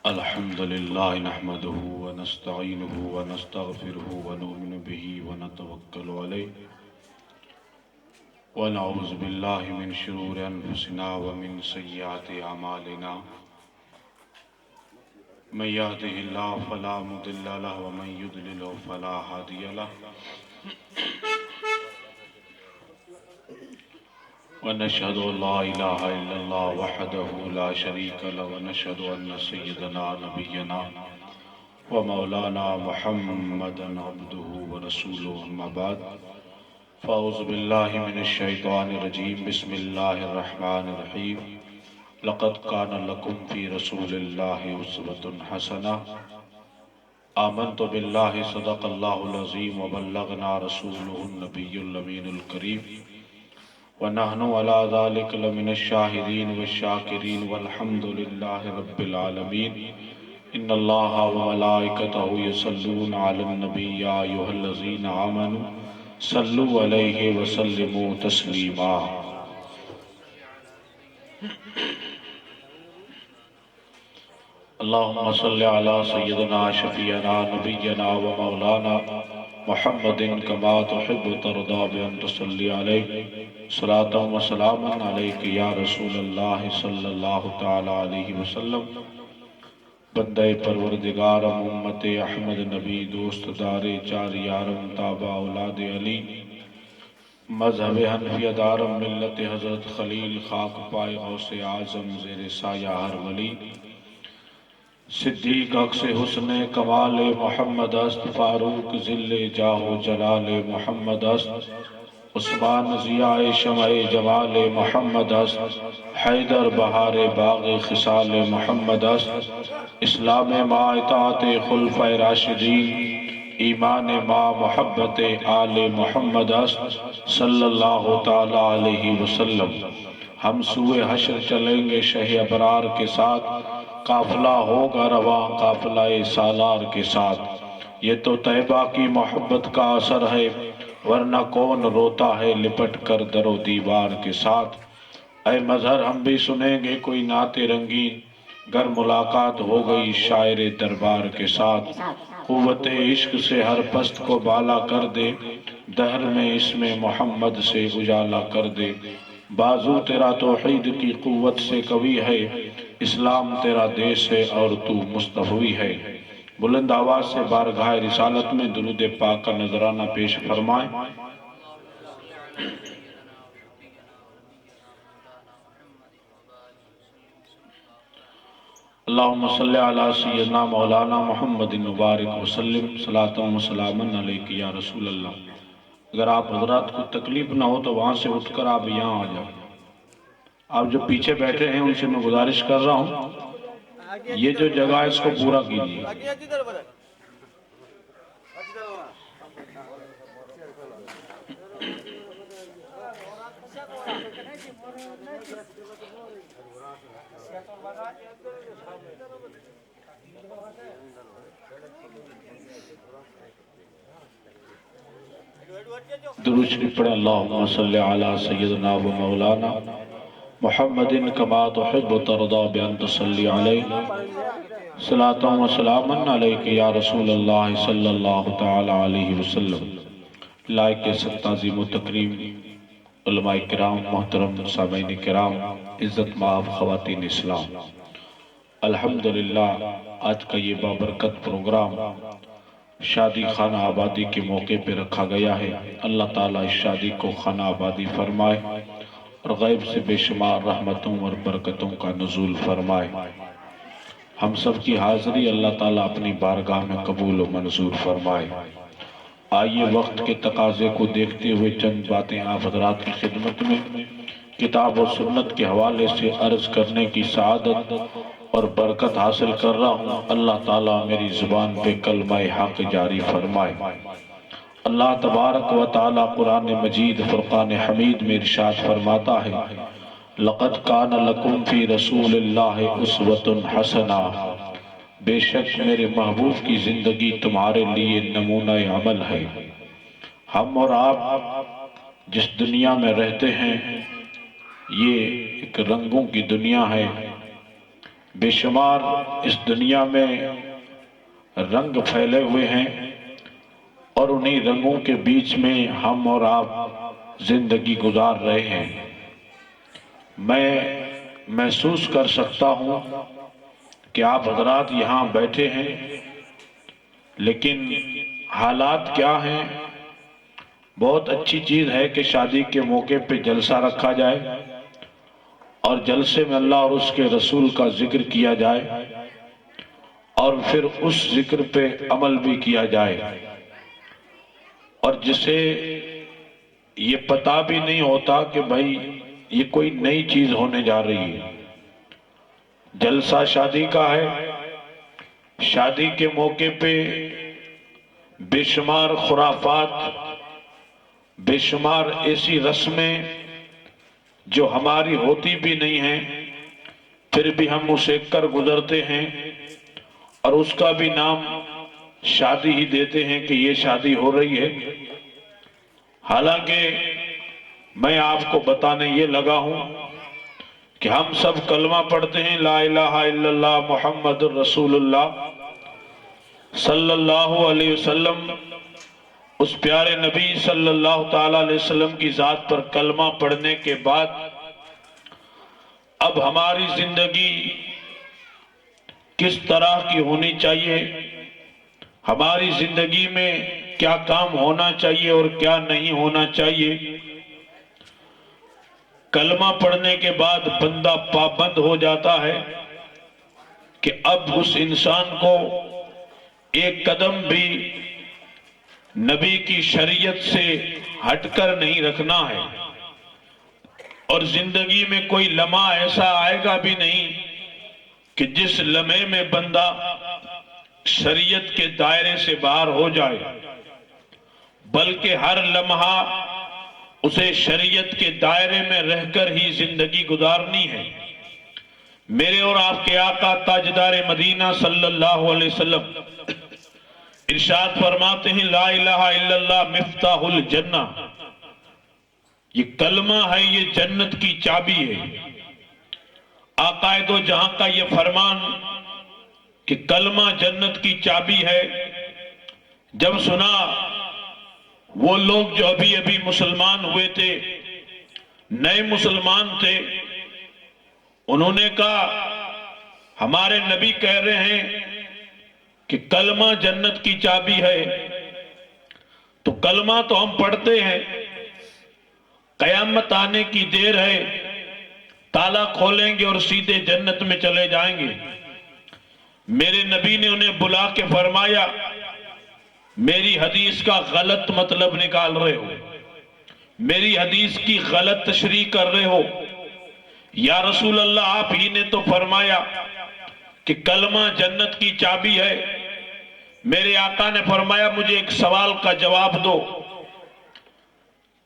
الحمد لله نحمده ونستعينه ونستغفره ونؤمن به ونتوكل عليه ونعوذ بالله من شرور أنفسنا ومن سيئات أعمالنا من يهده الله فلا مضل له ومن يضلل فلا هادي له ونشهد أن لا إله إلا الله وحده لا شريك له ونشهد أن سيدنا نبينا ومولانا محمدا عبده ورسوله أما بعد فأعوذ بالله من الشيطان الرجيم بسم الله الرحمن الرحيم لقد كان لكم في رسول الله أسوة حسنة آمنت بالله صدق الله العظيم وبلغنا رسوله النبي الأمين الكريم ونحن على ذلك لمن الشاهدين والشاكرين والحمد لله رب العالمين إن الله وملائكته يصلون على النبي يا أيها الذين آمنوا صلوا عليه وسلموا تسليما اللهم صل على سيدنا شفيعنا نبينا ومولانا محمد كما تحب ترضى بأن تصلي عليه صلاة وسلاما عليك يا رسول الله صلی اللہ تعالی علیہ وسلم بندہ پروردگار امت احمد نبی دوست دار چار یارم تابع اولاد علی مذہب حنفی دارم ملت حضرت خلیل خاک پائے غوث اعظم زیر سایہ ہر ولی صدیق اکس حسن کمال محمد است فاروق ذل جاہ و جلال محمد است عثمان ضیاء شمع جمال محمد است حیدر بہار باغ خصال محمد است اسلام ما اطاعت خلفۂ راشدین ایمان ما محبت آل محمد است صلی اللہ تعالی علیہ وسلم ہم سوئے حشر چلیں گے شہ ابرار کے ساتھ قافلہ ہوگا رواں قافلہ سالار کے ساتھ یہ تو طیبہ کی محبت کا اثر ہے ورنہ کون روتا ہے لپٹ کر در و دیوار کے ساتھ اے مظہر ہم بھی سنیں گے کوئی نعت رنگین گر ملاقات ہو گئی شاعر دربار کے ساتھ قوت عشق سے ہر پست کو بالا کر دے دہر میں اسم محمد سے اجالا کر دے بازو تیرا توحید کی قوت سے قوی ہے اسلام تیرا دیس ہے اور تو مصطفی ہے بلند آواز سے بارگاہ رسالت میں درود پاک کا نذرانہ پیش فرمائیں اللہم صلی علی سیدنا مولانا محمد مبارک وسلم صلاة و سلاما علیک یا رسول اللہ اگر آپ حضرات کو تکلیف نہ ہو تو وہاں سے اٹھ کر آپ یہاں آ جائیں آپ جو پیچھے بیٹھے ہیں ان سے میں گزارش کر رہا ہوں یہ جو جگہ ہے اس کو پورا کیجیے درود شریف پڑھیں اللہم صلی علی سیدنا و مولانا محمد کما تحب ترضى بأن تصلی علیہ صلاة و سلاما علیک یا رسول اللہ صلی اللہ تعالی علیہ وسلم لائق ست تعظیم و تکریم علماء کرام محترم سامعین کرام عزت مآب خواتین اسلام الحمدللہ آج کا یہ بابرکت پروگرام شادی خانہ آبادی کے موقع پہ رکھا گیا ہے اللہ تعالیٰ اس شادی کو خانہ آبادی فرمائے اور غیب سے بے شمار رحمتوں اور برکتوں کا نزول فرمائے ہم سب کی حاضری اللہ تعالیٰ اپنی بارگاہ میں قبول و منظور فرمائے آئیے وقت کے تقاضے کو دیکھتے ہوئے چند باتیں آپ حضرات کی خدمت میں کتاب و سنت کے حوالے سے عرض کرنے کی سعادت اور برکت حاصل کر رہا ہوں اللہ تعالیٰ میری زبان پہ کلمہ حق جاری فرمائے اللہ تبارک و تعالیٰ قرآن مجید فرقان حمید میں ارشاد فرماتا ہے لَقَدْ كَانَ لَكُمْ فِي رَسُولِ اللَّهِ أُسْوَةٌ حَسَنَةٌ بے شک میرے محبوب کی زندگی تمہارے لیے نمونہ عمل ہے ہم اور آپ جس دنیا میں رہتے ہیں یہ ایک رنگوں کی دنیا ہے بے شمار اس دنیا میں رنگ پھیلے ہوئے ہیں اور انہی رنگوں کے بیچ میں ہم اور آپ زندگی گزار رہے ہیں۔ میں محسوس کر سکتا ہوں کہ آپ حضرات یہاں بیٹھے ہیں، لیکن حالات کیا ہیں؟ بہت اچھی چیز ہے کہ شادی کے موقع پہ جلسہ رکھا جائے اور جلسے میں اللہ اور اس کے رسول کا ذکر کیا جائے اور پھر اس ذکر پہ عمل بھی کیا جائے، اور جسے یہ پتہ بھی نہیں ہوتا کہ بھائی یہ کوئی نئی چیز ہونے جا رہی ہے۔ جلسہ شادی کا ہے، شادی کے موقع پہ بے شمار خرافات، بے شمار ایسی رسمیں جو ہماری ہوتی بھی نہیں ہیں، پھر بھی ہم اسے کر گزرتے ہیں اور اس کا بھی نام شادی ہی دیتے ہیں کہ یہ شادی ہو رہی ہے۔ حالانکہ میں آپ کو بتانے یہ لگا ہوں کہ ہم سب کلمہ پڑھتے ہیں، لا الہ الا اللہ محمد الرسول اللہ صلی اللہ علیہ وسلم۔ اس پیارے نبی صلی اللہ تعالیٰ علیہ وسلم کی ذات پر کلمہ پڑھنے کے بعد اب ہماری زندگی کس طرح کی ہونی چاہیے، ہماری زندگی میں کیا کام ہونا چاہیے اور کیا نہیں ہونا چاہیے۔ کلمہ پڑھنے کے بعد بندہ پابند ہو جاتا ہے کہ اب اس انسان کو ایک قدم بھی نبی کی شریعت سے ہٹ کر نہیں رکھنا ہے، اور زندگی میں کوئی لمحہ ایسا آئے گا بھی نہیں کہ جس لمحے میں بندہ شریعت کے دائرے سے باہر ہو جائے، بلکہ ہر لمحہ اسے شریعت کے دائرے میں رہ کر ہی زندگی گزارنی ہے۔ میرے اور آپ کے آقا تاجدار مدینہ صلی اللہ علیہ وسلم ارشاد فرماتے ہیں، لا الہ الا اللہ مفتاح الجنہ، یہ کلمہ ہے، یہ جنت کی چابی ہے۔ آقا دو جہاں کا یہ فرمان کہ کلمہ جنت کی چابی ہے، جب سنا وہ لوگ جو ابھی ابھی مسلمان ہوئے تھے، نئے مسلمان تھے، انہوں نے کہا ہمارے نبی کہہ رہے ہیں کہ کلمہ جنت کی چابی ہے، تو کلمہ تو ہم پڑھتے ہیں، قیامت آنے کی دیر ہے، تالا کھولیں گے اور سیدھے جنت میں چلے جائیں گے۔ میرے نبی نے انہیں بلا کے فرمایا، میری حدیث کا غلط مطلب نکال رہے ہو، میری حدیث کی غلط تشریح کر رہے ہو۔ یا رسول اللہ، آپ ہی نے تو فرمایا کہ کلمہ جنت کی چابی ہے۔ میرے آقا نے فرمایا مجھے ایک سوال کا جواب دو،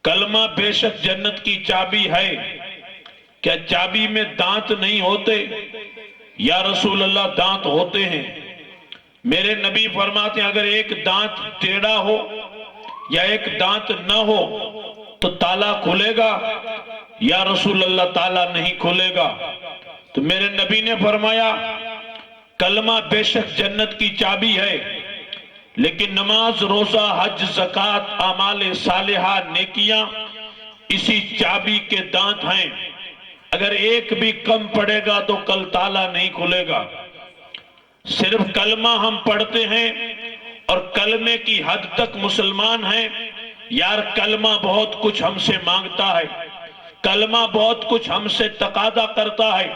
کلمہ بے شک جنت کی چابی ہے، کیا چابی میں دانت نہیں ہوتے؟ یا رسول اللہ دانت ہوتے ہیں۔ میرے نبی فرماتے ہیں اگر ایک دانت ٹیڑھا ہو یا ایک دانت نہ ہو تو تالا کھلے گا؟ یا رسول اللہ تالا نہیں کھلے گا۔ تو میرے نبی نے فرمایا کلمہ بے شک جنت کی چابی ہے، لیکن نماز، روزہ، حج، زکوٰۃ، اعمال صالحہ، نیکیاں اسی چابی کے دانت ہیں، اگر ایک بھی کم پڑے گا تو کل تالا نہیں کھلے گا۔ صرف کلمہ ہم پڑھتے ہیں اور کلمے کی حد تک مسلمان ہیں، یار کلمہ بہت کچھ ہم سے مانگتا ہے، کلمہ بہت کچھ ہم سے تقاضا کرتا ہے۔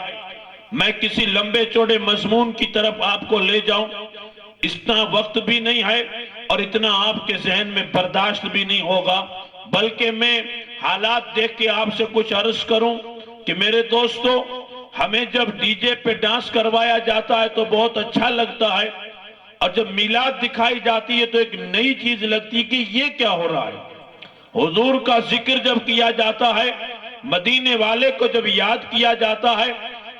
میں کسی لمبے چوڑے مضمون کی طرف آپ کو لے جاؤں، اتنا وقت بھی نہیں ہے اور اتنا آپ کے ذہن میں برداشت بھی نہیں ہوگا، بلکہ میں حالات دیکھ کے آپ سے کچھ عرض کروں کہ میرے دوستو، ہمیں جب ڈی جے پہ ڈانس کروایا جاتا ہے تو بہت اچھا لگتا ہے، اور جب میلاد دکھائی جاتی ہے تو ایک نئی چیز لگتی ہے کہ یہ کیا ہو رہا ہے۔ حضور کا ذکر جب کیا جاتا ہے، مدینے والے کو جب یاد کیا جاتا ہے،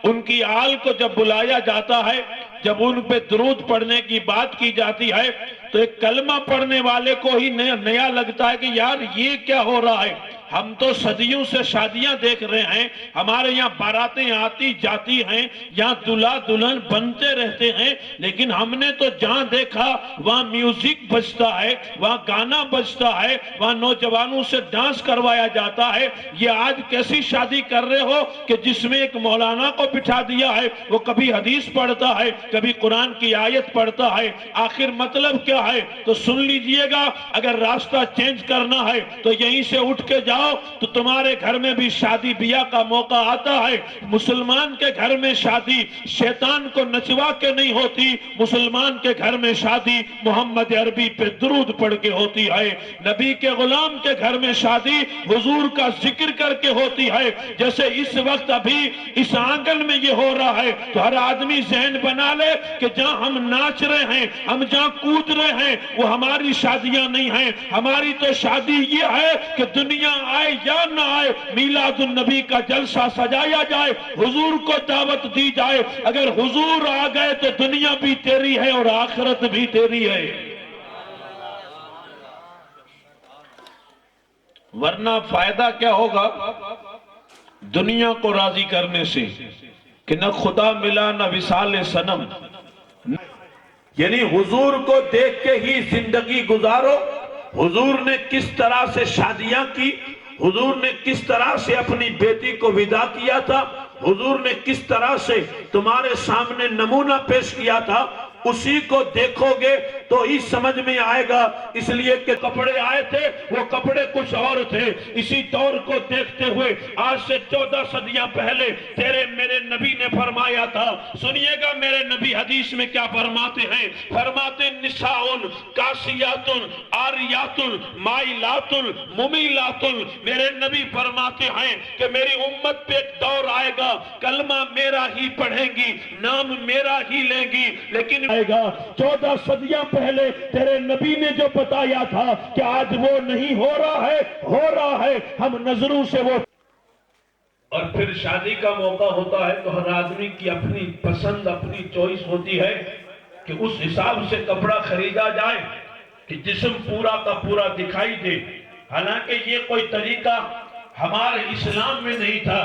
ان کی آل کو جب بلایا جاتا ہے، جب ان پہ درود پڑھنے کی بات کی جاتی ہے، تو ایک کلمہ پڑھنے والے کو ہی نیا لگتا ہے کہ یار یہ کیا ہو رہا ہے۔ ہم تو صدیوں سے شادیاں دیکھ رہے ہیں، ہمارے یہاں باراتیں آتی جاتی ہیں، یہاں دلہا دلہن بنتے رہتے ہیں، لیکن ہم نے تو جہاں دیکھا وہاں میوزک بجتا ہے، وہاں گانا بجتا ہے، وہاں نوجوانوں سے ڈانس کروایا جاتا ہے۔ یہ آج کیسی شادی کر رہے ہو کہ جس میں ایک مولانا کو بٹھا دیا ہے، وہ کبھی حدیث پڑھتا ہے، کبھی قرآن کی آیت پڑھتا ہے، آخر مطلب کیا ہے؟ تو سن لیجئے گا، اگر راستہ چینج کرنا ہے تو یہیں سے اٹھ کے جاؤ تو تمہارے گھر میں بھی شادی بیاہ کا موقع آتا ہے۔ مسلمان کے گھر میں شادی شیطان کو نچوا کے نہیں ہوتی، مسلمان کے گھر میں شادی محمد عربی پہ درود پڑھ کے ہوتی ہے، نبی کے غلام کے گھر میں شادی حضور کا ذکر کر کے ہوتی ہے۔ جیسے اس وقت ابھی اس آنگن میں یہ ہو رہا ہے تو ہر آدمی ذہن بنا لے کہ جہاں ہم ناچ رہے ہیں، ہم جہاں کود رہے ہیں، وہ ہماری شادیاں نہیں ہیں۔ ہماری تو شادی یہ ہے کہ دنیا آئے یا نہ آئے، میلاد النبی کا جلسہ سجایا جائے، حضور کو دعوت دی جائے۔ اگر حضور آ گئے تو دنیا بھی تیری ہے اور آخرت بھی تیری ہے، ورنہ فائدہ کیا ہوگا دنیا کو راضی کرنے سے کہ نہ خدا ملا نہ وصال صنم۔ یعنی حضور کو دیکھ کے ہی زندگی گزارو۔ حضور نے کس طرح سے شادیاں کی، حضور نے کس طرح سے اپنی بیٹی کو ودا کیا تھا، حضور نے کس طرح سے تمہارے سامنے نمونہ پیش کیا تھا، اسی کو دیکھو گے تو ہی سمجھ میں آئے گا۔ اس لیے کہ کپڑے آئے تھے، وہ کپڑے کچھ اور تھے۔ اسی دور کو دیکھتے ہوئے آج سے 14 صدیاں پہلے تیرے میرے نبی نے فرمایا تھا، سنیے گا میرے نبی حدیث میں کیا فرماتے ہیں، فرماتے نساؤن کاسیاتن آریاتن مائلاتن ممیلاتن۔ میرے نبی فرماتے ہیں کہ میری امت پہ ایک دور آئے گا، کلمہ میرا ہی پڑھیں گی، نام میرا ہی لیں گی، لیکن آئے گا 14 صدیاں پہلے تیرے نبی نے جو بتایا تھا کہ آج وہ نہیں ہو رہا ہے، ہم نظروں سے وہ۔ اور پھر شادی کا موقع ہوتا ہے تو ہر آدمی کی اپنی پسند اپنی چوائس ہوتی ہے کہ اس حساب سے کپڑا خریدا جائے کہ جسم پورا کا پورا دکھائی دے۔ حالانکہ یہ کوئی طریقہ ہمارے اسلام میں نہیں تھا۔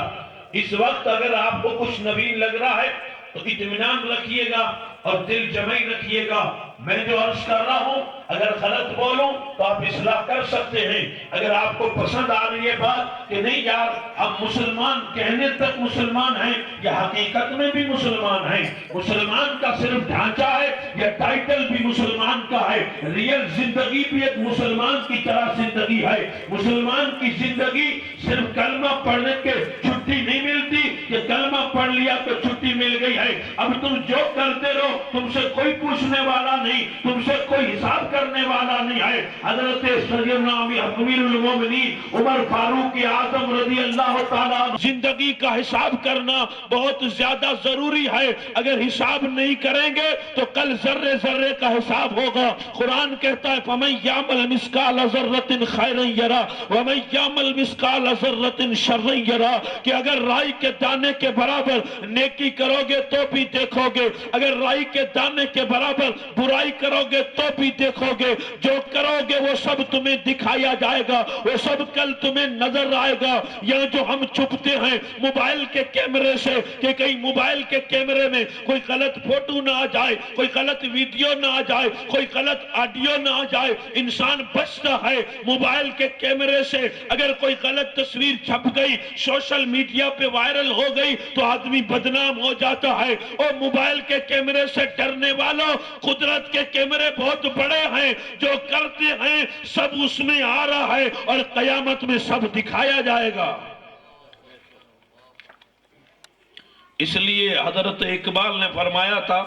اس وقت اگر آپ کو کچھ نوین لگ رہا ہے تو اطمینان رکھیے گا اور دل جمعی رکھیے گا۔ میں جو عرض کر رہا ہوں اگر غلط بولوں تو آپ اصلاح کر سکتے ہیں۔ اگر آپ کو پسند آ رہی ہے بات کہ نہیں یار ہم مسلمان کہنے تک مسلمان ہیں یا حقیقت میں بھی مسلمان ہیں، مسلمان کا صرف ڈھانچہ ہے یا ٹائٹل بھی مسلمان کا ہے، ریل زندگی بھی ایک مسلمان کی طرح زندگی ہے۔ مسلمان کی زندگی صرف کلمہ پڑھنے کے چھٹی نہیں ملتی کہ کلمہ پڑھ لیا تو چھٹی مل گئی ہے۔ اب تم جو کرتے رہو تم سے کوئی پوچھنے والا نہیں، تم سے کوئی حساب کرنے والا نہیں ہے۔ حضرت سیدنا امیر المومنین عمر فاروق اعظم رضی اللہ تعالیٰ زندگی کا حساب کرنا بہت زیادہ ضروری ہے۔ اگر حساب نہیں کریں گے تو کل ذرے ذرے کا حساب ہوگا۔ قرآن کہتا ہے فَمَن يَعْمَلْ مِثْقَالَ ذَرَّةٍ خَيْرًا يَرَهُ وَمَن يَعْمَلْ مِثْقَالَ ذَرَّةٍ شَرًّا يَرَهُ، کہ اگر رائی کے دانے کے برابر نیکی کرو گے تو بھی دیکھو گے، اگر رائی کے دانے کے برابر برائی کرو گے تو بھی دیکھو گے۔ جو کرو گے وہ سب تمہیں دکھایا جائے گا، وہ سب کل تمہیں نظر آئے گا۔ یہ جو ہم چھپتے ہیں موبائل کے کیمرے سے کہ کہیں موبائل کے کیمرے میں کوئی غلط فوٹو نہ آ جائے، کوئی غلط ویڈیو نہ آ جائے، کوئی غلط آڈیو نہ آ جائے، انسان بچتا ہے موبائل کے کیمرے سے۔ اگر کوئی غلط تصویر چھپ گئی سوشل میڈیا پہ وائرل ہو گئی تو آدمی بدنام ہو جاتا ہے۔ اور موبائل کے کیمرے سے ڈرنے والوں، قدرت کے کیمرے بہت بڑے ہیں، جو کرتے ہیں سب اس میں آ رہا ہے اور قیامت میں سب دکھایا جائے گا۔ اس لیے حضرت اقبال نے فرمایا تھا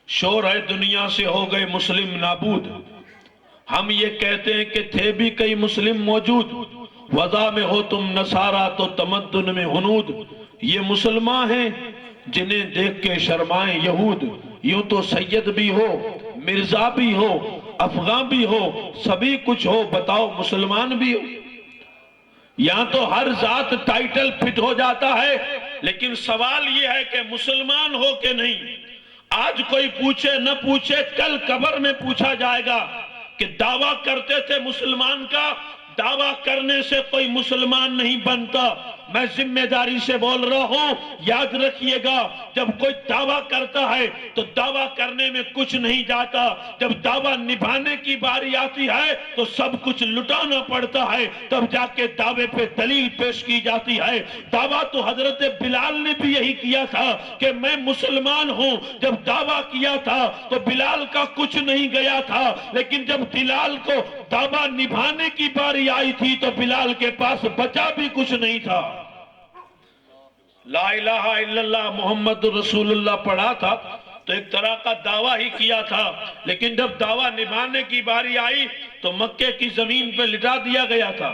شور ہے دنیا سے ہو گئے مسلم نابود، ہم یہ کہتے ہیں کہ تھے بھی کئی مسلم موجود، وضع میں ہو تم نصارہ تو تمدن میں ہنود۔ یہ مسلمان ہیں جنہیں دیکھ کے شرمائیں یہود، یوں تو سید بھی ہو مرزا بھی ہو افغان بھی ہو سبھی کچھ ہو، بتاؤ مسلمان بھی ہو۔ یہاں تو ہر ذات ٹائٹل فٹ ہو جاتا ہے، لیکن سوال یہ ہے کہ مسلمان ہو کہ نہیں۔ آج کوئی پوچھے نہ پوچھے کل قبر میں پوچھا جائے گا کہ دعویٰ کرتے تھے مسلمان کا، دعویٰ کرنے سے کوئی مسلمان نہیں بنتا. میں ذمہ داری سے بول رہا ہوں، یاد رکھیے گا، جب کوئی دعویٰ کرتا ہے تو دعویٰ کرنے میں کچھ نہیں جاتا. جب دعویٰ نبھانے کی باری آتی ہے تو سب کچھ لٹانا پڑتا ہے، تب جا کے دعوے پہ دلیل پیش کی جاتی ہے. دعویٰ تو حضرت بلال نے بھی یہی کیا تھا کہ میں مسلمان ہوں. جب دعویٰ کیا تھا تو بلال کا کچھ نہیں گیا تھا، لیکن جب بلال کو دعویٰ نبھانے کی باری آئی تھی تو بلال کے پاس بچا بھی کچھ نہیں تھا. لا الہ الا اللہ محمد رسول اللہ پڑھا تھا تو ایک طرح کا دعویٰ ہی کیا تھا، لیکن جب دعویٰ نبھانے کی باری آئی تو مکے کی زمین پہ لٹا دیا گیا تھا،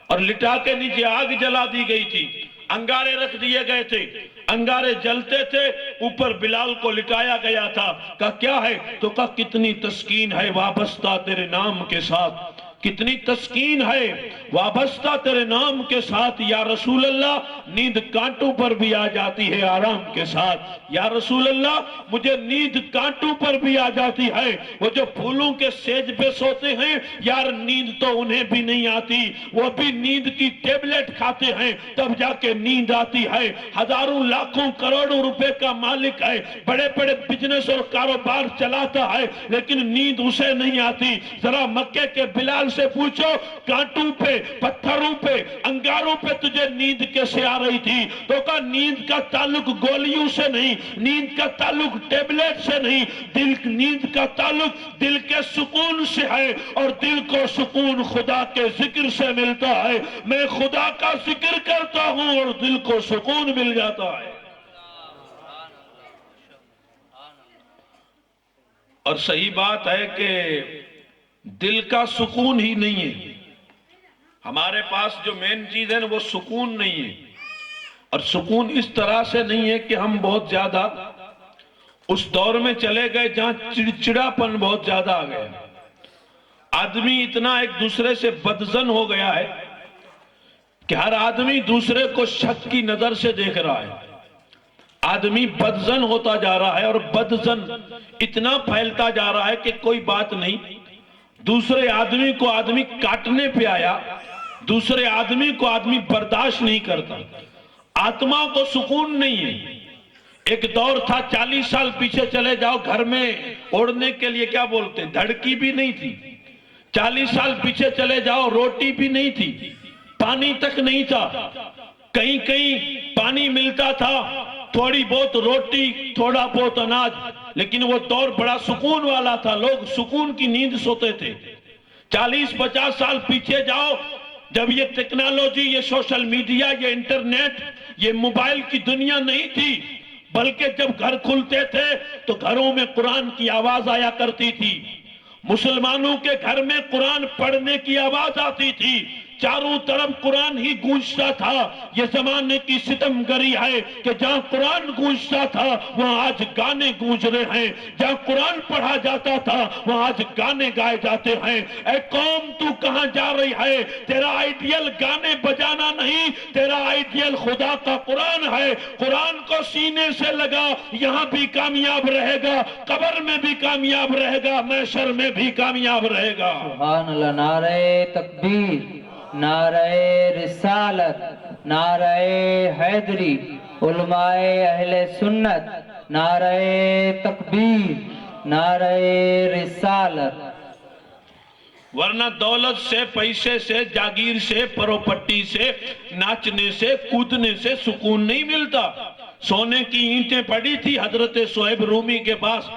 اور لٹا کے نیچے آگ جلا دی گئی تھی، انگارے رکھ دیے گئے تھے، انگارے جلتے تھے، اوپر بلال کو لٹایا گیا تھا. کہا کیا ہے؟ تو کہا کتنی تسکین ہے وابستہ تیرے نام کے ساتھ، کتنی تسکین ہے وابستہ تیرے نام کے ساتھ. یا رسول اللہ نیند کانٹوں پر بھی آ جاتی ہے آرام کے ساتھ. یا رسول اللہ مجھے نیند کانٹوں پر بھی آ جاتی ہے. وہ جو پھولوں کے سیج پہ سوتے ہیں یار نیند تو انہیں بھی نہیں آتی، وہ بھی نیند کی ٹیبلٹ کھاتے ہیں تب جا کے نیند آتی ہے. ہزاروں لاکھوں کروڑوں روپے کا مالک ہے، بڑے بڑے بزنس اور کاروبار چلاتا ہے، لیکن نیند اسے نہیں آتی. ذرا مکے کے بلال سے پوچھو کانٹوں پہ، پتھروں پہ، انگاروں پہ تجھے نیند کیسے آ رہی تھی؟ تو کہا نیند کا تعلق گولیوں سے نہیں، نیند کا تعلق ٹیبلٹ سے نہیں، نیند کا تعلق دل کے سکون سے ہے، اور دل کو سکون خدا کے ذکر سے ملتا ہے. میں خدا کا ذکر کرتا ہوں اور دل کو سکون مل جاتا ہے. اور صحیح بات ہے کہ دل کا سکون ہی نہیں ہے، ہمارے پاس جو مین چیز ہے وہ سکون نہیں ہے. اور سکون اس طرح سے نہیں ہے کہ ہم بہت زیادہ اس دور میں چلے گئے جہاں چڑچڑاپن بہت زیادہ آ گیا. آدمی اتنا ایک دوسرے سے بدظن ہو گیا ہے کہ ہر آدمی دوسرے کو شک کی نظر سے دیکھ رہا ہے. آدمی بدظن ہوتا جا رہا ہے، اور بدظن اتنا پھیلتا جا رہا ہے کہ کوئی بات نہیں، دوسرے آدمی کو آدمی کاٹنے پہ آیا، دوسرے آدمی کو آدمی برداشت نہیں کرتا. آتما کو سکون نہیں ہے. ایک دور تھا 40 سال پیچھے چلے جاؤ، گھر میں اوڑھنے کے لیے کیا بولتے دھڑکی بھی نہیں تھی. 40 سال پیچھے چلے جاؤ روٹی بھی نہیں تھی، پانی تک نہیں تھا. کہیں کہیں پانی ملتا تھا، تھوڑی بہت روٹی، تھوڑا بہت اناج، لیکن وہ دور بڑا سکون والا تھا، لوگ سکون کی نیند سوتے تھے. 40-50 سال پیچھے جاؤ، جب یہ ٹیکنالوجی، یہ سوشل میڈیا، یہ انٹرنیٹ، یہ موبائل کی دنیا نہیں تھی، بلکہ جب گھر کھلتے تھے تو گھروں میں قرآن کی آواز آیا کرتی تھی. مسلمانوں کے گھر میں قرآن پڑھنے کی آواز آتی تھی، چاروں طرف قرآن ہی گونجتا تھا. یہ زمانے کی ستم گری ہے کہ جہاں قرآن گونجتا تھا وہاں آج گانے گونج رہے ہیں، جہاں قرآن پڑھا جاتا تھا وہاں آج گانے گائے جاتے ہیں. اے قوم تو کہاں جا رہی ہے؟ تیرا آئیڈیل گانے بجانا نہیں، تیرا آئیڈیل خدا کا قرآن ہے. قرآن کو سینے سے لگا، یہاں بھی کامیاب رہے گا، قبر میں بھی کامیاب رہے گا، محشر میں بھی کامیاب رہے گا. سبحان اللہ. نعرہ تکبیر، نعرہ رسالت، نعرہ حیدری، علماء اہل سنت، نعرہ تکبیر، نعرہ رسالت. ورنہ دولت سے، پیسے سے، جاگیر سے، پروپرٹی سے، ناچنے سے، کودنے سے سکون نہیں ملتا. سونے کی اینٹیں پڑی تھی حضرت صہیب رومی کے پاس،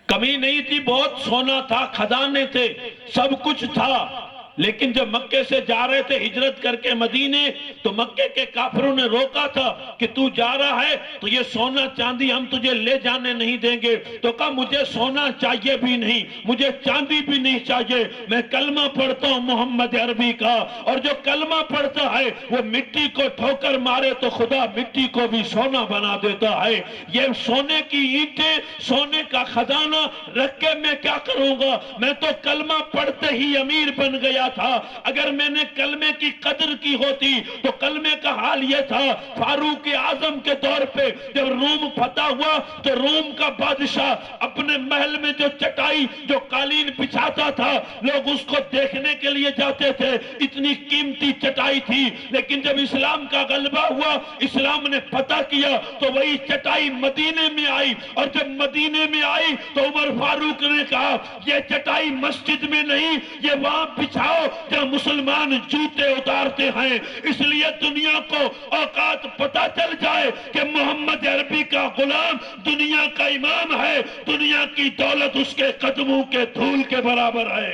کمی نہیں تھی، بہت سونا تھا، خزانے تھے، سب کچھ تھا. لیکن جب مکے سے جا رہے تھے ہجرت کر کے مدینے، تو مکے کے کافروں نے روکا تھا کہ تو جا رہا ہے تو یہ سونا چاندی ہم تجھے لے جانے نہیں دیں گے. تو کہا مجھے سونا چاہیے بھی نہیں، مجھے چاندی بھی نہیں چاہیے، میں کلمہ پڑھتا ہوں محمد عربی کا، اور جو کلمہ پڑھتا ہے وہ مٹی کو ٹھوکر مارے تو خدا مٹی کو بھی سونا بنا دیتا ہے. یہ سونے کی اینٹیں، سونے کا خزانہ رکھ کے میں کیا کروں گا؟ میں تو کلمہ پڑھتے ہی امیر بن گیا، گیا تھا. اگر میں نے کلمے کی قدر کی ہوتی تو کلمے کا حال یہ تھا. فاروق اعظم کے دور پہ جب روم فتح ہوا تو روم کا بادشاہ اپنے محل میں جو چٹائی جو قالین بچھاتا تھا لوگ اس کو دیکھنے کے لیے جاتے تھے. اتنی قیمتی چٹائی تھی. لیکن جب اسلام کا غلبہ ہوا, اسلام نے فتح کیا تو وہی چٹائی مدینے میں آئی. اور جب مدینے میں آئی تو عمر فاروق نے کہا یہ چٹائی مسجد میں نہیں, یہ وہاں بچھاؤ جہاں مسلمان جوتے اتارتے ہیں. اس لیے دنیا کو اوقات پتہ چل جائے کہ محمد عربی کا غلام دنیا کا امام ہے. دنیا کی دولت اس کے قدموں کے دھول کے برابر ہے.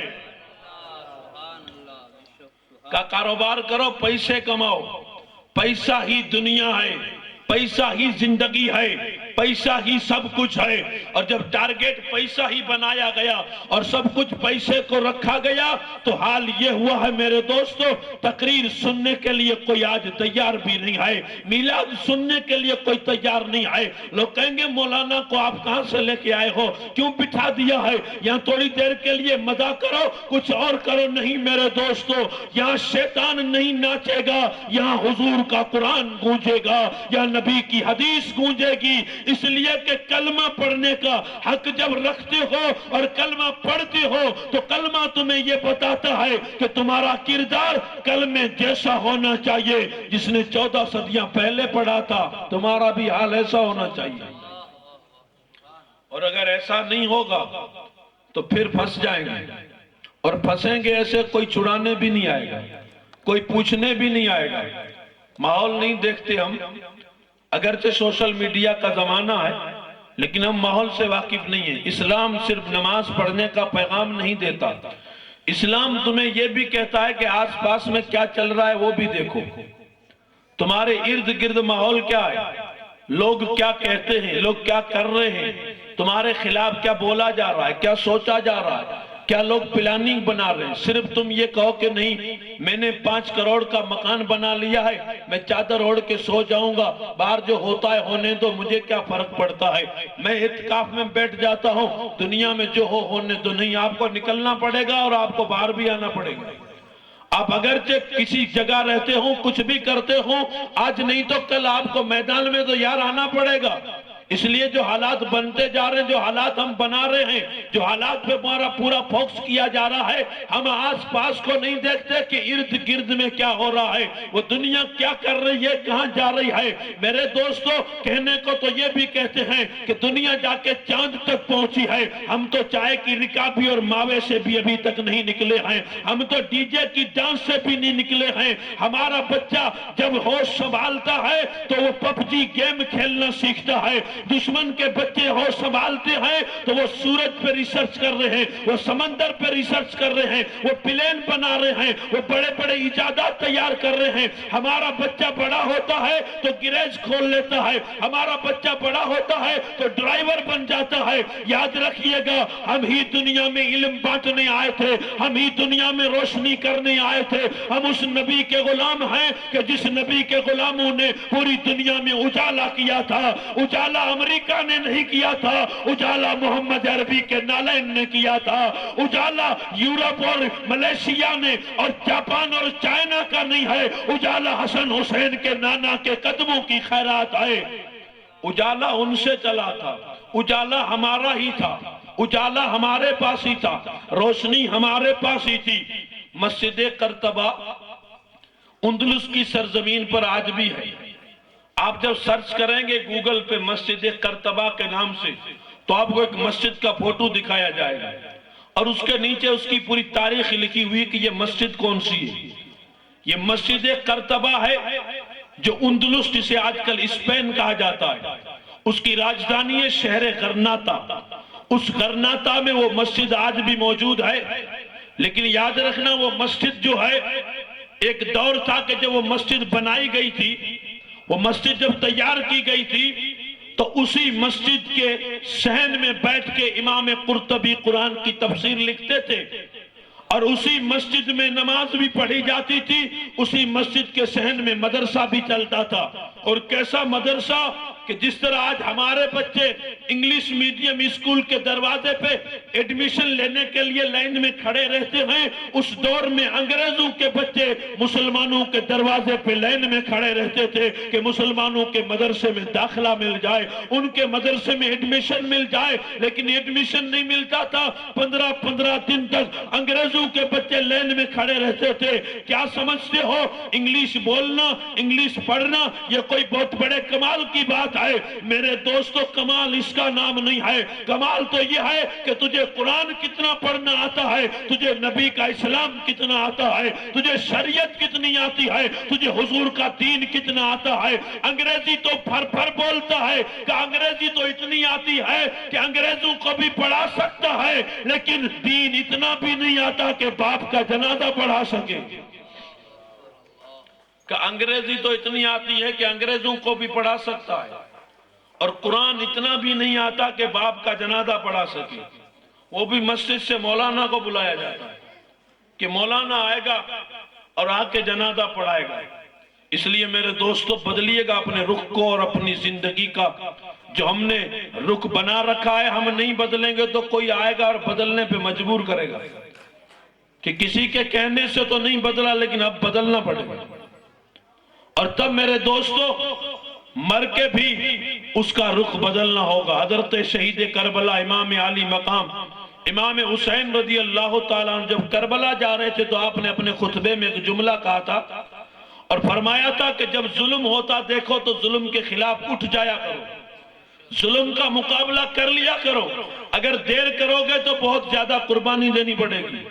کا کاروبار کرو, پیسے کماؤ. پیسہ ہی دنیا ہے, پیسہ ہی زندگی ہے, پیسہ ہی سب کچھ ہے. اور جب ٹارگٹ پیسہ ہی بنایا گیا اور سب کچھ پیسے کو رکھا گیا تو حال یہ ہوا ہے میرے دوستو, تقریر سننے کے لیے کوئی آج تیار بھی نہیں ہے, میلاد سننے کے لیے کوئی تیار نہیں ہے. لوگ کہیں گے مولانا کو آپ کہاں سے لے کے آئے ہو, کیوں بٹھا دیا ہے, یہاں تھوڑی دیر کے لیے مزہ کرو کچھ اور کرو. نہیں میرے دوستو, یہاں شیطان نہیں ناچے گا, یہاں حضور کا قرآن گونجے گا, یا نبی کی حدیث گونجے گی. اس لیے کہ کلمہ پڑھنے کا حق جب رکھتے ہو اور کلمہ پڑھتے ہو تو کلمہ تمہیں یہ بتاتا ہے کہ تمہارا کردار کلمے جیسا ہونا چاہیے جس نے 14 صدیاں پہلے پڑھا تھا. تمہارا بھی حال ایسا ہونا چاہیے. اور اگر ایسا نہیں ہوگا تو پھر پھنس جائیں گے, اور پھنسیں گے ایسے کوئی چھڑانے بھی نہیں آئے گا, کوئی پوچھنے بھی نہیں آئے گا. ماحول نہیں دیکھتے ہم, اگرچہ سوشل میڈیا کا زمانہ ہے لیکن ہم ماحول سے واقف نہیں ہیں. اسلام صرف نماز پڑھنے کا پیغام نہیں دیتا, اسلام تمہیں یہ بھی کہتا ہے کہ آس پاس میں کیا چل رہا ہے وہ بھی دیکھو. تمہارے ارد گرد ماحول کیا ہے, لوگ کیا کہتے ہیں, لوگ کیا کر رہے ہیں, تمہارے خلاف کیا بولا جا رہا ہے, کیا سوچا جا رہا ہے, کیا لوگ پلاننگ بنا رہے ہیں. صرف تم یہ کہو کہ نہیں میں نے 5 کروڑ کا مکان بنا لیا ہے, میں چادر اوڑھ کے سو جاؤں گا, باہر جو ہوتا ہے ہونے دو, مجھے کیا فرق پڑتا ہے, میں اعتکاف میں بیٹھ جاتا ہوں, دنیا میں جو ہونے دو. نہیں, آپ کو نکلنا پڑے گا اور آپ کو باہر بھی آنا پڑے گا. آپ اگرچہ کسی جگہ رہتے ہوں, کچھ بھی کرتے ہوں, آج نہیں تو کل آپ کو میدان میں تو یار آنا پڑے گا. اس لیے جو حالات بنتے جا رہے ہیں, جو حالات ہم بنا رہے ہیں, جو حالات پہ ہمارا پورا فوکس کیا جا رہا ہے, ہم آس پاس کو نہیں دیکھتے کہ ارد گرد میں کیا ہو رہا ہے, وہ دنیا کیا کر رہی ہے, کہاں جا رہی ہے. میرے دوستو, کہنے کو تو یہ بھی کہتے ہیں کہ دنیا جا کے چاند تک پہنچی ہے, ہم تو چائے کی رکابی اور ماوے سے بھی ابھی تک نہیں نکلے ہیں, ہم تو ڈی جے کی ڈانس سے بھی نہیں نکلے ہیں. ہمارا بچہ جب ہوش سنبھالتا ہے تو وہ PUBG گیم کھیلنا سیکھتا ہے. دشمن کے بچے ہوش سنبھالتے ہیں تو وہ سورج پہ ریسرچ کر رہے ہیں, وہ سمندر پہ ریسرچ کر رہے ہیں, وہ پلین بنا رہے ہیں, وہ بڑے بڑے ایجادات تیار کر رہے ہیں. ہمارا بچہ بڑا ہوتا ہے تو گریج کھول لیتا ہے, ہمارا بچہ بڑا ہوتا ہے تو ڈرائیور بن جاتا ہے. یاد رکھیے گا, ہم ہی دنیا میں علم بانٹنے آئے تھے, ہم ہی دنیا میں روشنی کرنے آئے تھے. ہم اس نبی کے غلام ہیں کہ جس نبی کے غلاموں نے پوری دنیا میں اجالا کیا تھا. اجالا امریکہ نے نہیں کیا تھا, اجالا محمد عربی کے نالین نے کیا تھا. اجالا یورپ اور ملیشیا نے اور جاپان اور چائنا کا نہیں ہے, اجالا حسن حسین کے نانا کے قدموں کی خیرات ہے. اجالا ان سے چلا تھا, اجالا ہمارا ہی تھا, اجالا ہمارے پاس ہی تھا, روشنی ہمارے پاس ہی تھی. مسجد قرطبہ اندلس کی سرزمین پر آج بھی ہے. آپ جب سرچ کریں گے گوگل پہ مسجد قرطبہ کے نام سے تو آپ کو ایک مسجد کا فوٹو دکھایا جائے گا, اور اس کے نیچے اس کی پوری تاریخ لکھی ہوئی کہ یہ مسجد کون سی ہے. یہ مسجد قرطبہ ہے جو اندلس جسے آج کل اسپین کہا جاتا ہے, اس کی راجدھانی ہے شہر غرناطہ. اس غرناطہ میں وہ مسجد آج بھی موجود ہے. لیکن یاد رکھنا, وہ مسجد جو ہے ایک دور تھا کہ جب وہ مسجد بنائی گئی تھی, وہ مسجد جب تیار کی گئی تھی تو اسی مسجد کے صحن میں بیٹھ کے امام قرطبی قرآن کی تفسیر لکھتے تھے, اور اسی مسجد میں نماز بھی پڑھی جاتی تھی. اسی مسجد کے صحن میں مدرسہ بھی چلتا تھا. اور کیسا مدرسہ کہ جس طرح آج ہمارے بچے انگلش میڈیم اسکول کے دروازے پہ ایڈمیشن لینے کے لیے لائن میں کھڑے رہتے ہیں، اس دور میں انگریزوں کے بچے مسلمانوں کے دروازے پہ لائن میں کھڑے رہتے تھے کہ مسلمانوں کے مدرسے میں داخلہ مل جائے، ان کے مدرسے میں ایڈمیشن مل جائے، لیکن ایڈمیشن نہیں ملتا تھا۔ 15 دن تک انگریزوں کے بچے لائن میں کھڑے رہتے تھے۔ کیا سمجھتے ہو انگلش بولنا، انگلش پڑھنا یہ کوئی بہت بڑے کمال کی بات ہے؟ میرے دوستو، کمال اس کا نام نہیں ہے، کمال تو یہ ہے کہ تجھے قرآن کتنا پڑھنا آتا ہے، تجھے نبی کا اسلام کتنا آتا ہے، تجھے شریعت کتنی آتی ہے، تجھے حضور کا دین کتنا آتا ہے۔ انگریزی تو پھر بولتا ہے کہ انگریزی تو اتنی آتی ہے کہ انگریزوں کو بھی پڑھا سکتا ہے، لیکن دین اتنا بھی نہیں آتا کہ باپ کا جنازہ پڑھا سکے۔ کہ انگریزی تو اتنی آتی ہے کہ انگریزوں کو بھی پڑھا سکتا ہے، اور قرآن اتنا بھی نہیں آتا کہ باپ کا جنازہ پڑھا سکے۔ وہ بھی مسجد سے مولانا کو بلایا جاتا ہے کہ مولانا آئے گا اور آ کے جنازہ پڑھائے گا۔ اس لیے میرے دوستو، بدلیے گا اپنے رخ کو اور اپنی زندگی کا۔ جو ہم نے رخ بنا رکھا ہے، ہم نہیں بدلیں گے تو کوئی آئے گا اور بدلنے پہ مجبور کرے گا کہ کسی کے کہنے سے تو نہیں بدلا، لیکن اب بدلنا پڑے گا۔ اور تب میرے دوستو مر کے بھی اس کا رخ بدلنا ہوگا۔ حضرت شہید کربلا امام علی مقام امام حسین رضی اللہ تعالیٰ عنہ جب کربلا جا رہے تھے تو آپ نے اپنے خطبے میں ایک جملہ کہا تھا اور فرمایا تھا کہ جب ظلم ہوتا دیکھو تو ظلم کے خلاف اٹھ جایا کرو، ظلم کا مقابلہ کر لیا کرو۔ اگر دیر کرو گے تو بہت زیادہ قربانی دینی پڑے گی۔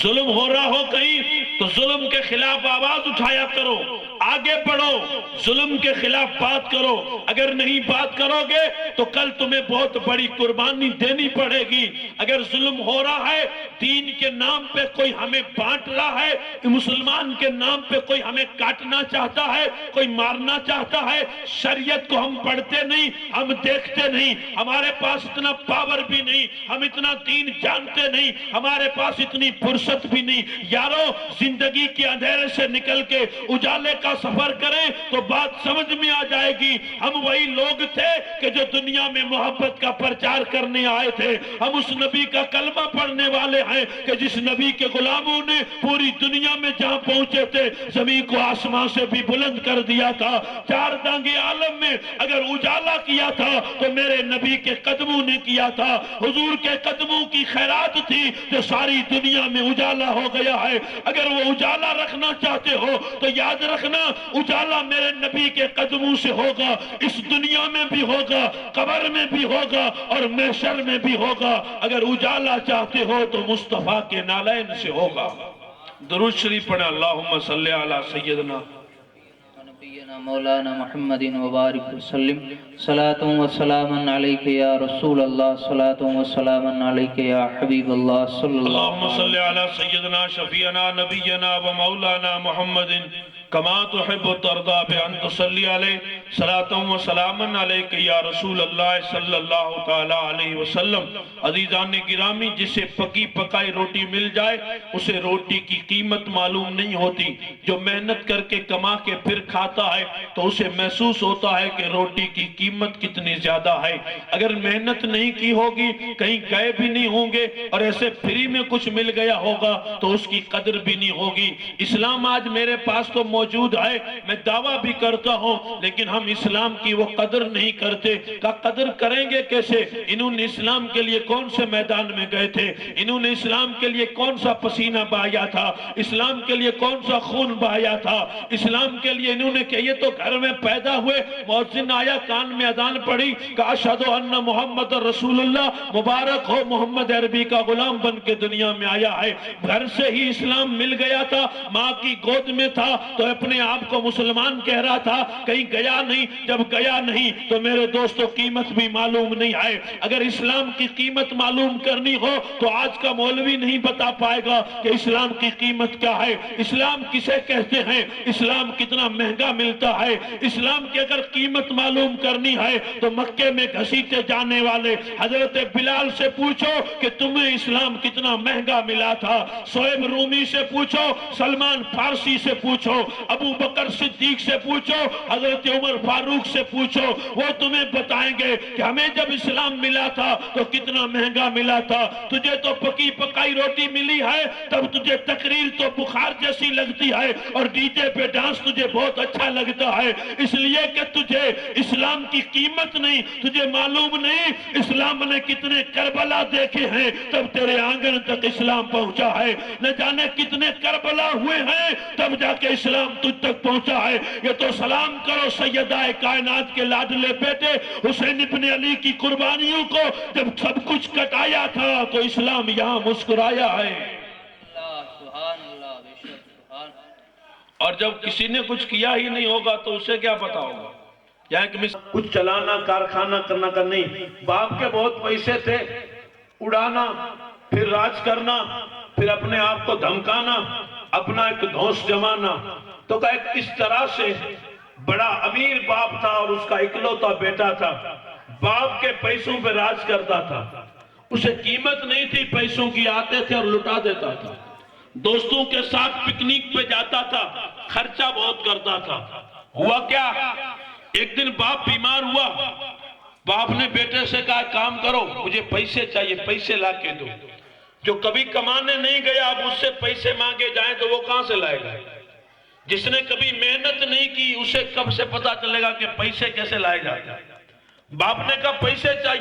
ظلم ہو رہا ہو کہیں تو ظلم کے خلاف آواز اٹھایا کرو، آگے بڑھو، ظلم کے خلاف بات کرو۔ اگر نہیں بات کرو گے تو کل تمہیں بہت بڑی قربانی دینی پڑے گی۔ اگر ظلم ہو رہا ہے، دین کے نام پہ کوئی ہمیں بانٹ رہا ہے، مسلمان کے نام پہ کوئی ہمیں کاٹنا چاہتا ہے، کوئی مارنا چاہتا ہے، شریعت کو ہم پڑھتے نہیں، ہم دیکھتے نہیں، ہمارے پاس اتنا پاور بھی نہیں، ہم اتنا دین جانتے نہیں، ہمارے پاس اتنی فرصت بھی نہیں۔ یارو، زندگی کے اندھیرے سے نکل کے اجالے کا سفر کریں تو بات سمجھ میں آ جائے گی۔ ہم وہی لوگ تھے کہ جو دنیا میں محبت کا پرچار کرنے آئے تھے۔ ہم اس نبی کا کلمہ پڑھنے والے ہیں کہ جس نبی کے غلاموں نے پوری دنیا میں جہاں پہنچے تھے زمین کو آسمان سے بھی بلند کر دیا تھا۔ چار دانگے عالم میں اگر اجالا کیا تھا تو میرے نبی کے قدموں نے کیا تھا۔ حضور کے قدموں کی خیرات تھی جو ساری دنیا میں اجالا ہو گیا ہے۔ اگر وہ اجالا رکھنا چاہتے ہو تو یاد رکھنا، اجالا میرے نبی کے قدموں سے ہوگا، اس دنیا میں بھی ہوگا، قبر میں بھی ہوگا اور محشر میں بھی ہوگا۔ اگر اجالا چاہتے ہو تو مصطفیٰ کے نالین سے ہوگا۔ درود شریف پڑھیں، اللہم صلی علی سیدنا نبینا مولانا محمد وبارک وسلم۔ صلاۃ و سلام علیک یا رسول اللہ، صلاۃ و سلام علیک یا حبیب اللہ صلی اللہ اللہم صلی علی سیدنا شفیعنا نبینا و مولانا محمد کما تحب ترضا بان تصلی علیہ، صلاۃ و سلام علیک یا رسول اللہ صلی اللہ تعالی علیہ وسلم۔ عزیزان گرامی، جسے پکی پکائی روٹی مل جائے اسے روٹی کی قیمت معلوم نہیں ہوتی۔ جو محنت کر کے کما کے پھر کھاتا ہے تو اسے محسوس ہوتا ہے کہ روٹی کی قیمت کتنی زیادہ ہے۔ اگر محنت نہیں کی ہوگی، کہیں گئے بھی نہیں ہوں گے اور ایسے فری میں کچھ مل گیا ہوگا تو اس کی قدر بھی نہیں ہوگی۔ اسلام آج میرے پاس تو موجود ہے، میں دعویٰ بھی کرتا ہوں، لیکن ہم اسلام کی وہ قدر نہیں کرتے۔ کا قدر کریں گے کیسے؟ انہوں نے اسلام کے لیے کون سے میدان میں گئے تھے؟ انہوں نے اسلام کے لیے کون سا پسینہ بہایا تھا؟ اسلام کے لیے کون سا خون بہایا تھا؟ اسلام کے لیے انہوں نے کہ یہ تو گھر میں پیدا ہوئے، مؤذن آیا، کان میں اذان پڑھی کہ اشہد ان محمد رسول اللہ، مبارک ہو محمد عربی کا غلام بن کے دنیا میں آیا ہے۔ گھر سے ہی اسلام مل گیا تھا، ماں کی گود میں تھا تو اپنے آپ کو مسلمان کہہ رہا تھا، کہیں گیا نہیں۔ جب گیا نہیں تو میرے دوستو قیمت بھی معلوم نہیں ہے۔ اگر اسلام کی قیمت معلوم کرنی ہو تو آج کا مولوی نہیں بتا پائے گا کہ اسلام کی قیمت کیا ہے، اسلام کسے کہتے ہیں، اسلام کتنا مہنگا ملتا ہے۔ اسلام کی اگر قیمت معلوم کرنی ہے تو مکے میں گھسیٹے جانے والے حضرت بلال سے پوچھو کہ تمہیں اسلام کتنا مہنگا ملا تھا۔ سہیب رومی سے پوچھو، سلمان فارسی سے پوچھو، ابو بکر صدیق سے پوچھو، حضرت عمر فاروق سے پوچھو، وہ تمہیں بتائیں گے کہ ہمیں جب اسلام ملا تھا تو کتنا مہنگا ملا تھا۔ تجھے تو پکی پکائی روٹی ملی ہے، تب تجھے تقریر تو بخار جیسی لگتی ہے اور ڈی جے پہ ڈانس تجھے بہت اچھا لگتا ہے، اس لیے کہ تجھے اسلام کی قیمت نہیں، تجھے معلوم نہیں اسلام نے کتنے کربلا دیکھے ہیں تب تیرے آنگن تک اسلام پہنچا ہے، نہ جانے کتنے کربلا ہوئے ہیں تب جا کے اسلام تجھ تک پہنچا ہے۔ یہ تو سلام کرو سیدہ کائنات کے لاڈلے بیٹے حسین ابن علی کی قربانیوں کو، جب سب کچھ کٹایا تھا تو اسلام یہاں مسکرایا ہے۔ اللہ سبحان اللہ بے شک سبحان۔ اور جب کسی نے کچھ کیا ہی نہیں ہوگا تو اسے کیا پتا ہوگا؟ یہاں کہ کچھ چلانا کارخانہ کرنا کا نہیں، باپ کے بہت پیسے تھے، اڑانا پھر راج کرنا پھر اپنے آپ کو دھمکانا اپنا ایک دھوس جمانا، تو کہ ایک اس طرح سے بڑا امیر باپ تھا اور اس کا اکلوتا بیٹا تھا، باپ کے پیسوں پہ راج کرتا تھا، اسے قیمت نہیں تھی پیسوں کی، آتے تھے اور لٹا دیتا تھا، دوستوں کے ساتھ پکنک پہ جاتا تھا، خرچہ بہت کرتا تھا۔ ہوا کیا؟ ایک دن باپ بیمار ہوا، باپ نے بیٹے سے کہا کام کرو مجھے پیسے چاہیے، پیسے لا کے دو۔ جو کبھی کمانے نہیں گیا اب اس سے پیسے مانگے جائیں تو وہ کہاں سے لائے گا؟ جس نے کبھی محنت نہیں کی اسے کب سے پتا چلے گا کہ پیسے کیسے لائے جاتے ہیں؟ باپ نے کہا پیسے چاہیے۔